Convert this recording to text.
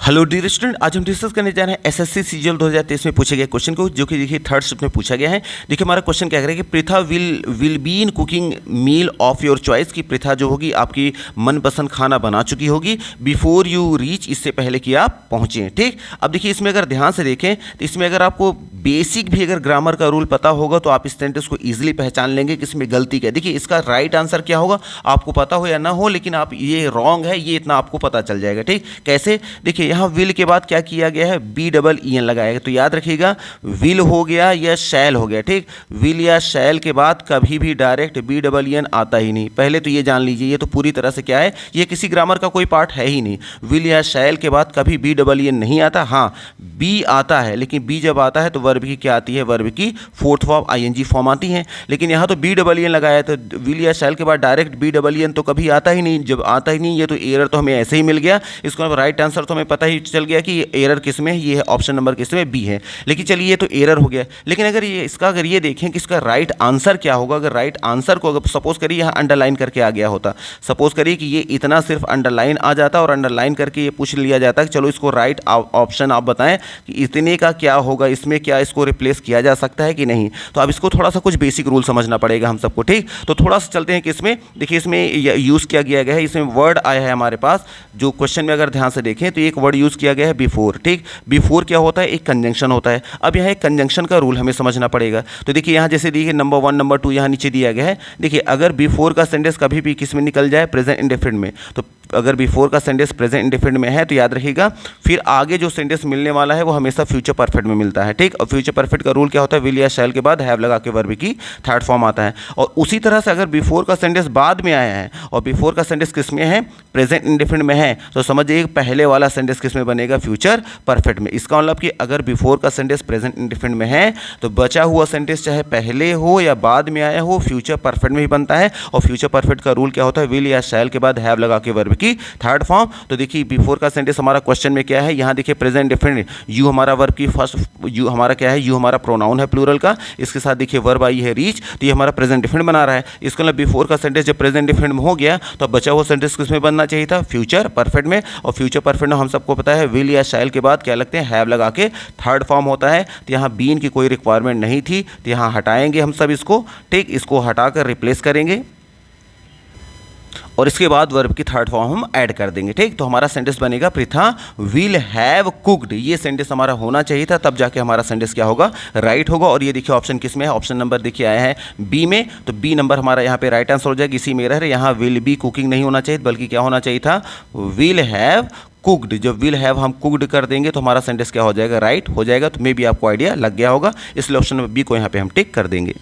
Hello dear student, आज हम discuss करने जा रहे हैं एसएससी सीजीएल 2023 में पूछे गए क्वेश्चन को, जो कि देखिए थर्ड शिफ्ट में पूछा गया है। देखिए हमारा क्वेश्चन क्या करेगा कि Pritha will be in cooking meal of your choice, की प्रिथा जो होगी आपकी मनपसंद खाना बना चुकी होगी बिफोर यू रीच, इससे पहले कि आप पहुँचें। ठीक, अब देखिए इसमें अगर ध्यान से देखें तो इसमें अगर आपको बेसिक भी अगर ग्रामर का रूल पता होगा तो आप इस सेंटेंस को ईजिली पहचान लेंगे कि इसमें गलती क्या है। देखिए इसका राइट आंसर क्या होगा आपको पता हो या ना हो, लेकिन आप ये रॉन्ग है ये इतना आपको पता चल जाएगा। ठीक, कैसे? देखिए यहाँ विल के बाद क्या किया गया है, BEEN लगाया गया, तो याद रखिएगा विल हो गया या शैल हो गया। ठीक, विल या शैल के बाद कभी भी डायरेक्ट BEEN आता ही नहीं, पहले तो ये जान लीजिए। ये तो पूरी तरह से क्या है, ये किसी ग्रामर का कोई पार्ट है ही नहीं। विल या शैल के बाद कभी BEEN नहीं आता। हाँ, बी आता है, लेकिन बी जब आता है तो वर्ब की क्या आती है, वर्ब की फोर्थ फॉर्म ING फॉर्म आती है। लेकिन यहाँ तो BEEN लगाया, तो विल या शैल के बाद डायरेक्ट BEEN तो कभी आता ही नहीं। जब आता ही नहीं, ये तो एरर तो हमें ऐसे ही मिल गया। इसको राइट आंसर तो हमें पता ही चल गया कि ये एरर किस में, ये है ऑप्शन नंबर किस में, बी है। लेकिन चलिए ये तो एरर हो गया, लेकिन अगर ये इसका अगर ये देखें कि इसका राइट आंसर क्या होगा, अगर राइट आंसर को अगर सपोज करिए यहाँ अंडरलाइन करके आ गया होता, सपोज करिए कि ये इतना सिर्फ अंडरलाइन आ जाता और अंडरलाइन करके ये पूछ लिया जाता कि चलो इसको राइट ऑप्शन आप बताएं कि इतने का क्या होगा, इसमें क्या इसको रिप्लेस किया जा सकता है कि नहीं। तो अब इसको थोड़ा सा कुछ बेसिक रूल समझना पड़ेगा हम सबको। ठीक, तो थोड़ा सा चलते हैं कि इसमें देखिए इसमें यूज़ किया गया है, इसमें वर्ड आया है हमारे पास जो क्वेश्चन में अगर ध्यान से देखें तो एक वर्ड यूज़ किया गया है बिफोर। ठीक, बिफोर क्या होता है, एक कंजंक्शन होता है। अब यहाँ एक कंजंक्शन का रूल हमें समझना पड़ेगा। तो देखिए यहाँ जैसे देखिए नंबर 1 नंबर 2 यहाँ नीचे दिया गया है। देखिए अगर बिफोर का सेंटेंस कभी भी किस में निकल जाए, प्रेजेंट इंडेफिनिट में, तो अगर बिफोर का सेंटेंस प्रेजेंट इंडेफिनिट में है तो याद रखिएगा फिर आगे जो सेंटेंस मिलने वाला है वो हमेशा फ्यूचर परफेक्ट में मिलता है। ठीक, और फ्यूचर परफेक्ट का रूल क्या होता है, विल या शैल के बाद हैव लगा के वर्ब की थर्ड फॉर्म आता है। और उसी तरह से अगर बिफोर का सेंटेंस बाद में आया है और बिफोर का सेंटेंस किस में है, प्रेजेंट इंडेफिनिट में है, तो समझिए पहले वाला सेंटेंस किस में बनेगा, फ्यूचर परफेक्ट में। इसका मतलब कि अगर बिफोर का सेंटेंस प्रेजेंट इंडेफिनिट में है तो बचा हुआ सेंटेंस चाहे पहले हो या बाद में आया हो फ्यूचर परफेक्ट में ही बनता है। और फ्यूचर परफेक्ट का रूल क्या होता है, विल या शैल के बाद हैव लगा के वर्ब की थर्ड फॉर्म। तो देखिए बिफोर का सेंटेंस हमारा क्वेश्चन में क्या है, यहाँ देखिए प्रेजेंट इंडेफिनिट, यू हमारा वर्ब की फर्स्ट, यू हमारा क्या है, यू हमारा प्रोनाउन है प्लूरल का, इसके साथ देखिए वर्ब आई है रीच, तो ये हमारा प्रेजेंट इंडेफिनिट बना रहा है। इसका मतलब बिफोर का सेंटेंस जब प्रेजेंट इंडेफिनिट में हो गया तो बचा हुआ सेंटेंस किस में बनना चाहिए था, फ्यूचर परफेक्ट में। और फ्यूचर परफेक्ट में हम सबको पता है विल या शैल के बाद क्या लगते हैं, हैव लगा के थर्ड फॉर्म होता है। तो यहाँ बीन की कोई रिक्वायरमेंट नहीं थी, तो यहाँ हटाएंगे हम सब इसको। ठीक, इसको हटाकर रिप्लेस करेंगे और इसके बाद वर्ब की थर्ड फॉर्म हम ऐड कर देंगे। ठीक, तो हमारा सेंटेंस बनेगा प्रिथा विल हैव कुक्ड। ये सेंटेंस हमारा होना चाहिए था, तब जाके हमारा सेंटेंस क्या होगा, राइट होगा। और ये देखिए ऑप्शन किस में है, ऑप्शन नंबर देखिए आया है बी में, तो बी नंबर हमारा यहाँ पे राइट आंसर हो जाएगा। इसी में एरर है, यहाँ विल बी कुकिंग नहीं होना चाहिए बल्कि क्या होना चाहिए था, विल हैव कुक्ड। जब विल हैव हम कुक्ड कर देंगे तो हमारा सेंटेंस क्या हो जाएगा, राइट हो जाएगा। तो मे भी आपको आइडिया लग गया होगा, इसलिए ऑप्शन नंबर बी को यहाँ पे हम टिक कर देंगे।